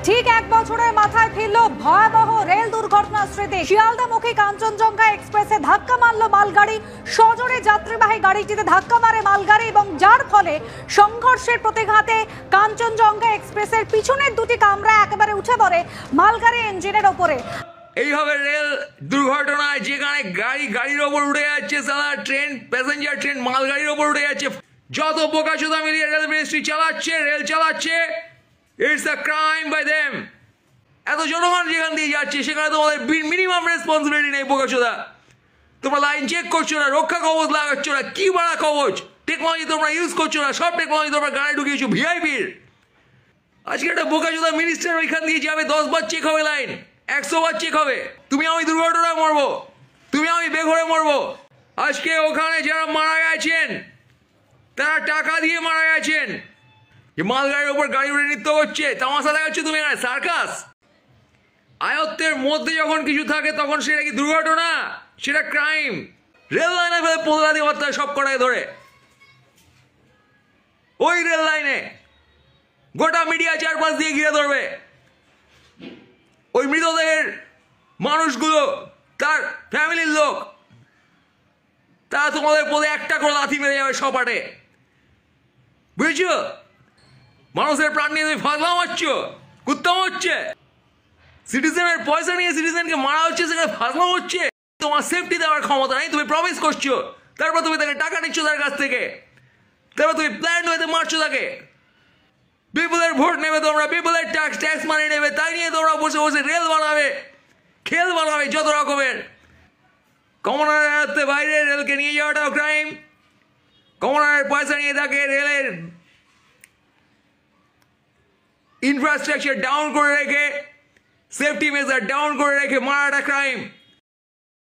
ঠিক এক বছরের মাথায় ফিরল ভয়াবহ রেল দুর্ঘটনার স্মৃতি। শিয়ালদামুখী কাঞ্চনজঙ্ঘা এক্সপ্রেসে ধাক্কা মারল মালগাড়ি। সজোরে যাত্রীবাহী গাড়িটিতে ধাক্কা মারে মালগাড়ি এবং যার ফলে সংঘর্ষের প্রতিঘাতে কাঞ্চনজঙ্ঘা এক্সপ্রেসের পিছনের দুটি কামরা একেবারে উঠে পড়ে মালগাড়ি ইঞ্জিনের ওপরে। এইভাবে রেল দুর্ঘটনায় যেখানে গাড়ির ওপর উঠে যাচ্ছে, সারা ট্রেন, প্যাসেঞ্জার ট্রেন মালগাড়ির ওপর উঠে যাচ্ছে। যত বোকাচোদা মিলিয়ে রেল মিনিস্ট্রি চালাচ্ছে, রেল চালাচ্ছে, it's a crime by them. এত জনগণ যেখান দিয়ে যাচ্ছে সেখানে তোমাদের মিনিমাম রেসপন্সিবিলিটি নেই বোকাচোদা। তোমরা লাইন চেক করছো না, রক্ষা কবচ লাগাচ্ছ না, কি বাড়া কবচ টেকনোলজি তোমরা ইউজ করছো না, সব টেকনোলজি তোমরা গাড়ি ঢুকিয়েছো ভিআইপির। আজকে একটা বোকাচোদা মিনিস্টার ওইখান দিয়ে যাবে, 10 বার চেক হবে লাইন, 100 বার চেক হবে। তুমি আমি দুর্ঘটনায় মরবো, তুমি আমি বেঘরে মরবো। আজকে ওখানে যারা মারা গেছেন তারা টাকা দিয়ে মারা গেছেন। যে মালগাড়ির ওপর গাড়ি উড়ে নৃত্য করছে, তামাশা দেখাচ্ছ তুমি এখানে, সার্কাস। আয়ত্তের মধ্যে যখন কিছু থাকে তখন সেটা কি দুর্ঘটনা? সেটা ক্রাইম। রেল লাইনে ফেলে পোদলা দিয়ে হত্যা সব কটায় ধরে, ওই রেল লাইনে গোটা মিডিয়া চারপাশ দিয়ে ঘিরে ধরবে। ওই মৃতদেহের মানুষগুলো, তার ফ্যামিলির লোক, তারা তোমাদের পদে একটা করে লাথি মেরে যাবে সপাটে, বুঝেছো? মানুষের প্রাণ নিয়ে তুমি ফাজলাম হচ্ছ, কুত্তাম হচ্ছে, সিটিজেনের পয়সা নিয়ে সিটিজেনকে মারা হচ্ছে, সেখানে ফাজলাম হচ্ছে। তোমার সেফটি দেওয়ার ক্ষমতা নেই, তুমি প্রমিস করছো, তারপর তুমি তাকে টাকা নিচ্ছ তার কাছ থেকে, তারপর তুমি প্ল্যান হয়ে মারছো তাকে। পিপুলের ভোট নেবে তোমরা, পিপুলের ট্যাক্স মানি নেবে, তাই নিয়ে তোমরা বসে বসে রেল বানাবে, খেল বানাবে যত রকমের। কমনারের হাতে বাইরে রেলকে নিয়ে যাওয়াটাও ক্রাইম। কমনারের পয়সা নিয়ে তাকে রেলের ইনফ্রাস্ট্রাকচার ডাউন করে রেখে, সেফটি মেজার ডাউন করে রেখে মারাটা ক্রাইম।